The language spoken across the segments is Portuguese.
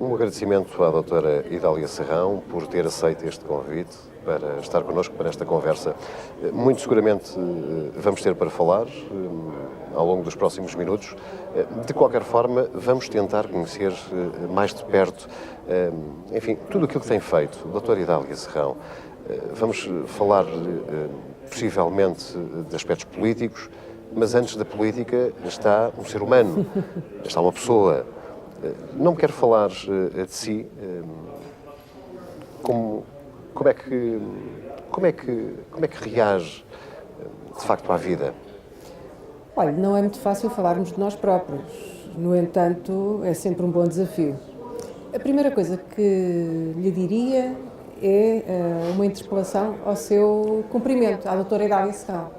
Um agradecimento à doutora Idália Serrão por ter aceito este convite para estar connosco para esta conversa. Muito seguramente vamos ter para falar ao longo dos próximos minutos. De qualquer forma, vamos tentar conhecer mais de perto, enfim, tudo aquilo que tem feito. Doutora Idália Serrão, vamos falar possivelmente de aspectos políticos, mas antes da política está um ser humano, está uma pessoa. Não me quero falar de si, como é que reage de facto à vida? Olha, não é muito fácil falarmos de nós próprios, no entanto, é sempre um bom desafio. A primeira coisa que lhe diria é uma interpelação ao seu cumprimento, à doutora Idália Serrão.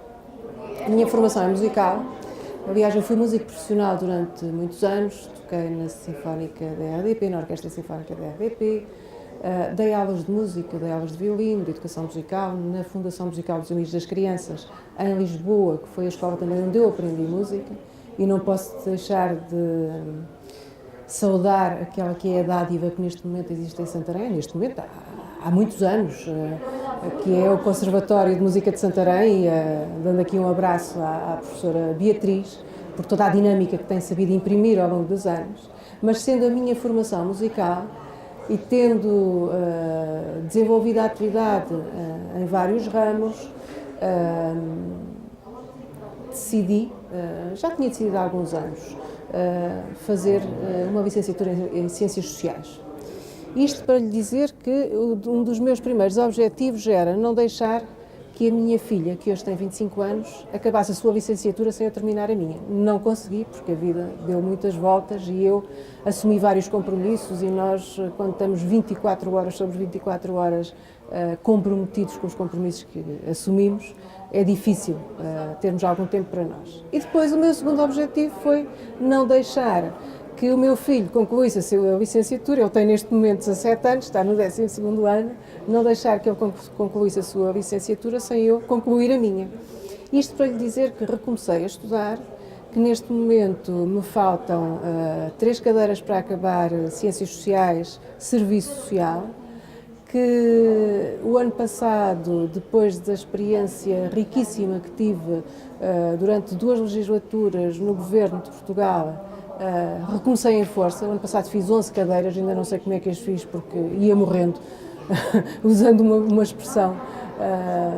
A minha formação é musical. Aliás, eu fui músico profissional durante muitos anos, toquei na Sinfónica da RDP, na Orquestra Sinfónica da RDP, dei aulas de música, dei aulas de violino, de educação musical, na Fundação Musical dos Amigos das Crianças, em Lisboa, que foi a escola também onde eu aprendi música, e não posso deixar de saudar aquela que é a dádiva que neste momento existe em Santarém, neste momento há muitos anos, que é o Conservatório de Música de Santarém, dando aqui um abraço à professora Beatriz, por toda a dinâmica que tem sabido imprimir ao longo dos anos, mas sendo a minha formação musical e tendo desenvolvido a atividade em vários ramos, decidi, já tinha decidido há alguns anos, fazer uma licenciatura em Ciências Sociais. Isto para lhe dizer que um dos meus primeiros objetivos era não deixar que a minha filha, que hoje tem 25 anos, acabasse a sua licenciatura sem eu terminar a minha. Não consegui, porque a vida deu muitas voltas e eu assumi vários compromissos e nós, quando estamos 24 horas, somos 24 horas comprometidos com os compromissos que assumimos, é difícil termos algum tempo para nós. E depois o meu segundo objetivo foi não deixar que o meu filho concluísse a sua licenciatura, ele tem neste momento 17 anos, está no 12º ano, não deixar que ele concluísse a sua licenciatura sem eu concluir a minha. Isto para lhe dizer que recomecei a estudar, que neste momento me faltam 3 cadeiras para acabar Ciências Sociais, Serviço Social, que o ano passado, depois da experiência riquíssima que tive durante 2 legislaturas no Governo de Portugal, recomecei em força. O ano passado fiz 11 cadeiras, ainda não sei como é que as fiz porque ia morrendo, usando uma expressão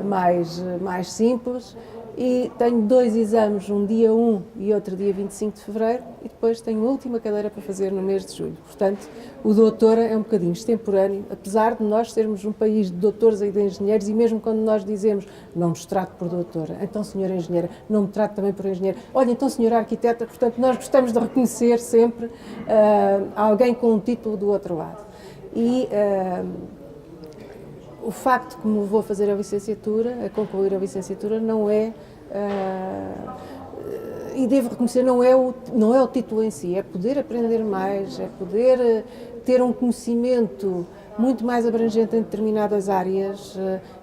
mais simples. E tenho 2 exames, um dia 1 e outro dia 25 de fevereiro, e depois tenho a última cadeira para fazer no mês de julho. Portanto, o doutora é um bocadinho extemporâneo, apesar de nós sermos um país de doutores e de engenheiros, e mesmo quando nós dizemos, não nos trate por doutora, então senhora engenheira, não me trate também por engenheira, olha, então senhora arquiteta, portanto, nós gostamos de reconhecer sempre alguém com um título do outro lado. E o facto de que me levou a fazer a licenciatura, a concluir a licenciatura, não é, e devo reconhecer, não é o título em si, é poder aprender mais, é poder ter um conhecimento muito mais abrangente em determinadas áreas,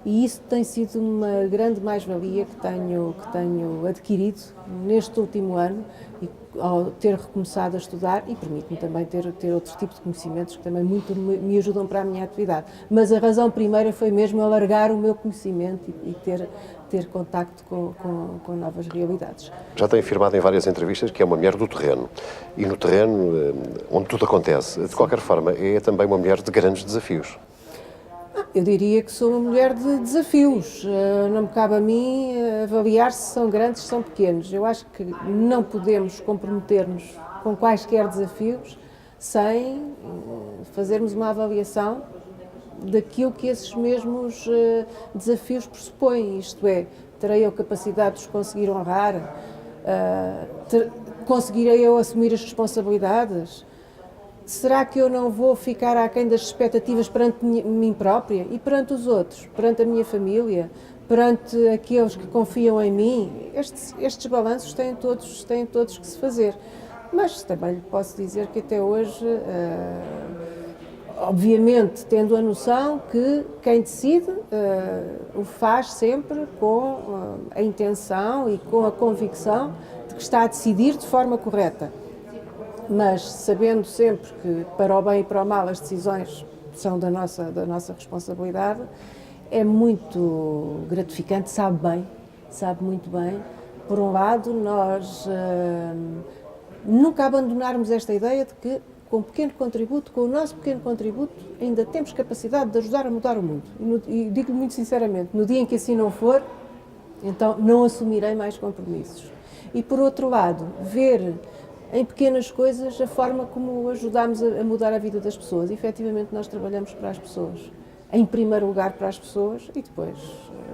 e isso tem sido uma grande mais-valia que tenho adquirido neste último ano, e ao ter recomeçado a estudar, e permite-me também ter outro tipo de conhecimentos que também muito me ajudam para a minha atividade. Mas a razão primeira foi mesmo alargar o meu conhecimento e ter contacto com novas realidades. Já tem afirmado em várias entrevistas que é uma mulher do terreno. E no terreno, onde tudo acontece, de qualquer forma, é também uma mulher de grandes desafios. Eu diria que sou uma mulher de desafios. Não me cabe a mim avaliar se são grandes, se são pequenos. Eu acho que não podemos comprometer-nos com quaisquer desafios sem fazermos uma avaliação daquilo que esses mesmos desafios pressupõem. Isto é, terei eu capacidade de os conseguir honrar? Conseguirei eu assumir as responsabilidades? Será que eu não vou ficar aquém das expectativas perante mim própria e perante os outros, perante a minha família, perante aqueles que confiam em mim? Estes balanços têm todos que se fazer. Mas também lhe posso dizer que até hoje, obviamente, tendo a noção que quem decide o faz sempre com a intenção e com a convicção de que está a decidir de forma correta. mas sabendo sempre que para o bem e para o mal as decisões são da nossa responsabilidade, é muito gratificante, sabe muito bem. Por um lado, nós nunca abandonarmos esta ideia de que com um pequeno contributo, com o nosso pequeno contributo, ainda temos capacidade de ajudar a mudar o mundo. E digo-lhe muito sinceramente, no dia em que assim não for, então não assumirei mais compromissos. E por outro lado, ver em pequenas coisas a forma como ajudamos a mudar a vida das pessoas. E, efetivamente, nós trabalhamos para as pessoas. Em primeiro lugar para as pessoas e depois,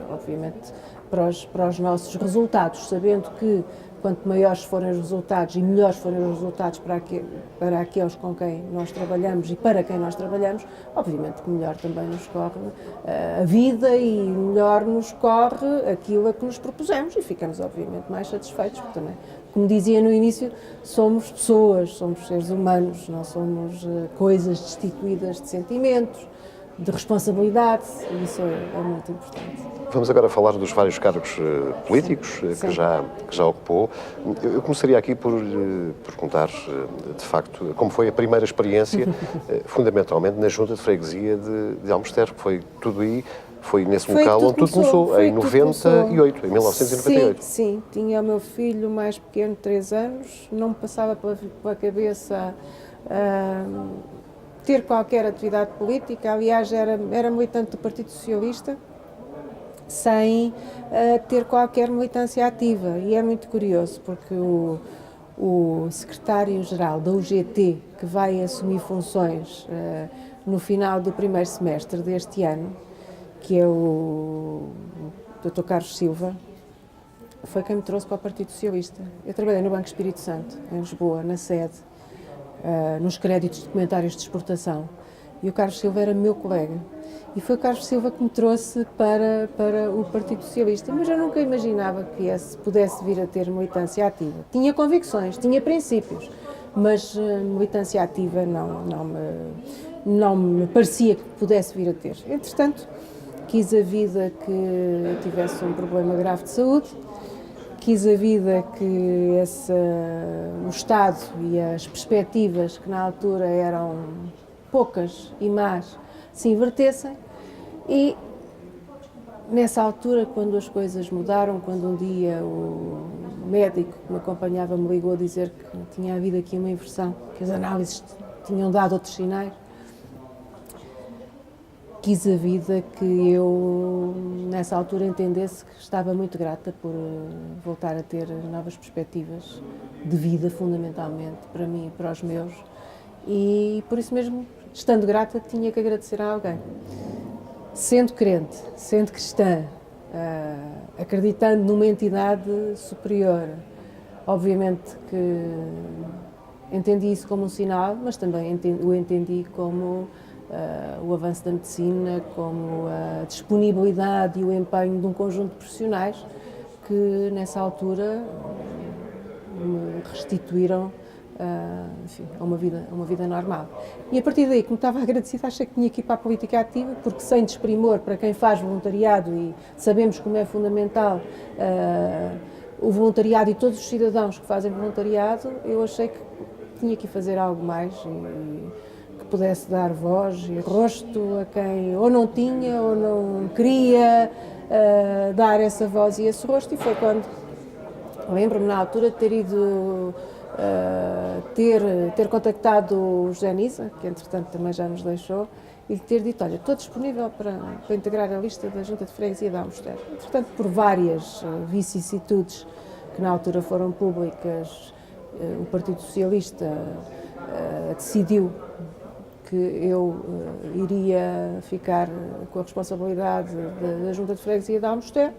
obviamente, para os nossos resultados, sabendo que quanto maiores forem os resultados e melhores forem os resultados para aqueles com quem nós trabalhamos e para quem nós trabalhamos, obviamente que melhor também nos corre a vida e melhor nos corre aquilo a que nos propusemos e ficamos, obviamente, mais satisfeitos, porque também, como dizia no início, somos pessoas, somos seres humanos, não somos coisas destituídas de sentimentos, de responsabilidade, e isso é muito importante. Vamos agora falar dos vários cargos políticos que já ocupou. Eu começaria aqui por perguntar, de facto, como foi a primeira experiência, fundamentalmente, na Junta de Freguesia de Almoster, que foi tudo aí, foi nesse local onde tudo começou, em 98, em 1998. Sim, tinha o meu filho mais pequeno, 3 anos, não me passava pela cabeça ter qualquer atividade política, aliás, era militante do Partido Socialista, sem ter qualquer militância ativa. E é muito curioso, porque o secretário-geral da UGT, que vai assumir funções no final do primeiro semestre deste ano, que é o Dr. Carlos Silva, foi quem me trouxe para o Partido Socialista. Eu trabalhei no Banco Espírito Santo, em Lisboa, na sede, nos créditos documentários de exportação. E o Carlos Silva era meu colega. E foi o Carlos Silva que me trouxe para o Partido Socialista. Mas eu nunca imaginava que pudesse vir a ter militância ativa. Tinha convicções, tinha princípios, mas militância ativa não me parecia que pudesse vir a ter. Entretanto, quis a vida que eu tivesse um problema grave de saúde, quis a vida que o Estado e as perspectivas, que na altura eram poucas e más, se invertessem. E nessa altura, quando as coisas mudaram, quando um dia o médico que me acompanhava me ligou a dizer que tinha havido aqui uma inversão, que as análises tinham dado outros sinais, quis a vida que eu, nessa altura, entendesse que estava muito grata por voltar a ter novas perspectivas de vida, fundamentalmente, para mim e para os meus. E, por isso mesmo, estando grata, tinha que agradecer a alguém. Sendo crente, sendo cristã, acreditando numa entidade superior, obviamente que entendi isso como um sinal, mas também o entendi como o avanço da medicina, como a disponibilidade e o empenho de um conjunto de profissionais que, nessa altura, me restituíram enfim, a uma vida normal. E a partir daí, como estava agradecida, achei que tinha que ir para a política ativa, porque sem desprimor para quem faz voluntariado, e sabemos como é fundamental o voluntariado e todos os cidadãos que fazem voluntariado, eu achei que tinha que fazer algo mais e que pudesse dar voz e rosto a quem ou não tinha ou não queria dar essa voz e esse rosto. E foi quando, lembro-me na altura de ter ido ter contactado o José Nisa, que entretanto também já nos deixou, e de ter dito, olha, estou disponível para integrar a lista da Junta de Freguesia de Almoster. Entretanto, por várias vicissitudes que na altura foram públicas, o Partido Socialista decidiu que eu iria ficar com a responsabilidade da Junta de Freguesia de Almoster.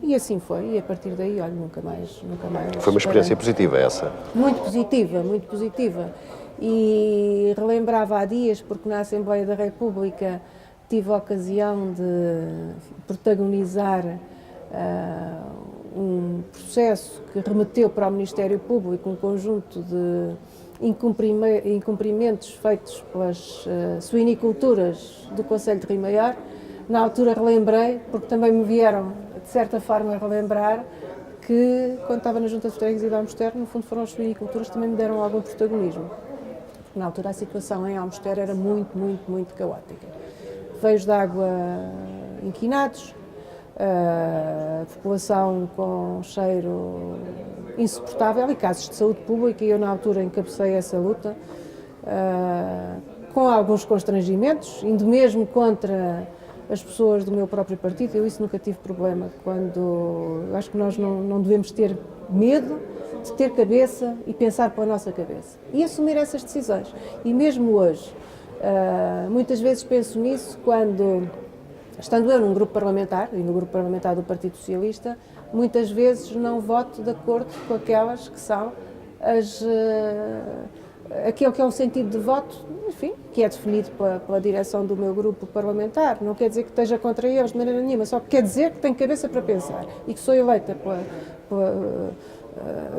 E assim foi, e a partir daí, olha, nunca mais. Foi uma experiência positiva essa? Muito positiva, muito positiva. E relembrava há dias, porque na Assembleia da República tive a ocasião de protagonizar um processo que remeteu para o Ministério Público um conjunto de incumprimentos feitos pelas suiniculturas do Concelho de Rio Maior. Na altura relembrei, porque também me vieram, de certa forma, a relembrar que, quando estava na Junta de Freguesia de Almoster, no fundo foram as suiniculturas que também me deram algum protagonismo. Porque na altura a situação em Almoster era muito caótica. Veios de água inquinados, a população com cheiro insuportável e casos de saúde pública, e eu na altura encabecei essa luta, com alguns constrangimentos, indo mesmo contra as pessoas do meu próprio partido. Eu isso nunca tive problema, eu acho que nós não devemos ter medo de ter cabeça e pensar pela nossa cabeça e assumir essas decisões. E mesmo hoje, muitas vezes penso nisso quando, estando eu num grupo parlamentar, e no grupo parlamentar do Partido Socialista, muitas vezes não voto de acordo com aquelas que são aquilo que é o sentido de voto, enfim, que é definido pela direção do meu grupo parlamentar. Não quer dizer que esteja contra eles de maneira nenhuma, só quer dizer que tenho cabeça para pensar e que sou eleita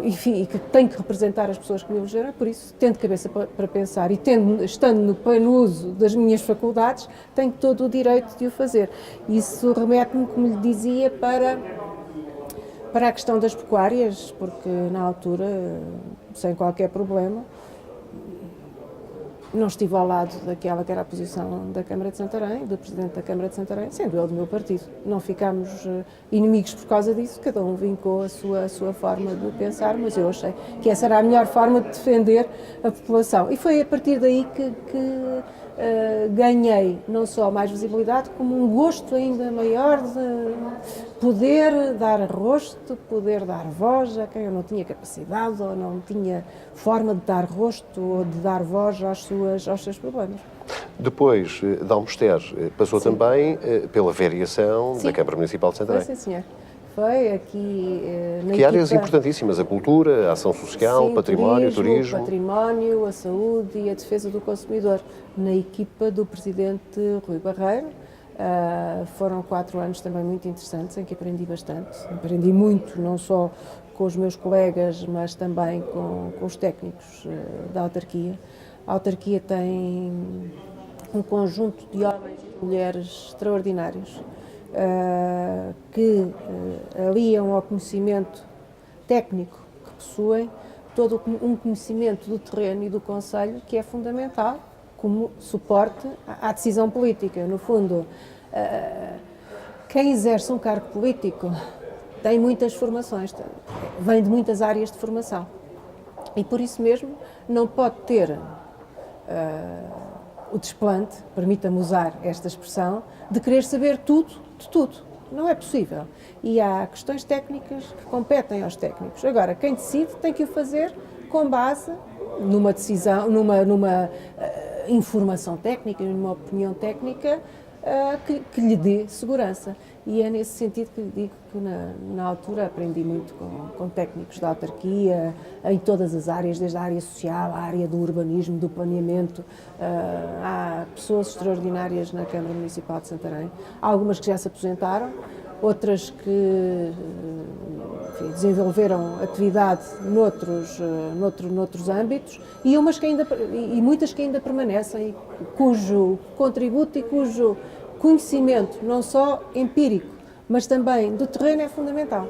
enfim, e que tenho que representar as pessoas que me elegeram. Por isso, tendo cabeça para pensar e estando no pleno uso das minhas faculdades, tenho todo o direito de o fazer. Isso remete-me, como lhe dizia, para a questão das pecuárias, porque na altura, sem qualquer problema, não estive ao lado daquela que era a posição da Câmara de Santarém, do Presidente da Câmara de Santarém, sendo ele do meu partido. Não ficámos inimigos por causa disso, cada um vincou a sua forma de pensar, mas eu achei que essa era a melhor forma de defender a população. E foi a partir daí que ganhei não só mais visibilidade, como um gosto ainda maior de poder dar rosto, poder dar voz a quem eu não tinha capacidade ou não tinha forma de dar rosto ou de dar voz aos seus problemas. Depois de Almoster, passou Sim. também pela variação Sim. da Câmara Municipal de Santarém. Foi, sim, senhor. Foi aqui na Que áreas equipa... importantíssimas, a cultura, a ação social, Sim, património, turismo. património, a saúde e a defesa do consumidor. Na equipa do Presidente Rui Barreiro, foram 4 anos também muito interessantes, em que aprendi bastante. Aprendi muito, não só com os meus colegas, mas também com os técnicos da autarquia. A autarquia tem um conjunto de homens e mulheres extraordinários, que aliam ao conhecimento técnico que possuem todo um conhecimento do terreno e do concelho que é fundamental como suporte à decisão política. No fundo, quem exerce um cargo político tem muitas formações, vem de muitas áreas de formação e por isso mesmo não pode ter o desplante, permita-me usar esta expressão, de querer saber tudo de tudo. Não é possível. E há questões técnicas que competem aos técnicos. Agora, quem decide tem que o fazer com base numa decisão, numa informação técnica, numa opinião técnica que lhe dê segurança. E é nesse sentido que lhe digo que na altura aprendi muito com técnicos da autarquia, em todas as áreas, desde a área social, a área do urbanismo, do planeamento. Há pessoas extraordinárias na Câmara Municipal de Santarém, há algumas que já se aposentaram, outras que enfim, desenvolveram atividade noutros âmbitos e muitas que ainda permanecem, cujo contributo e cujo conhecimento, não só empírico, mas também do terreno, é fundamental.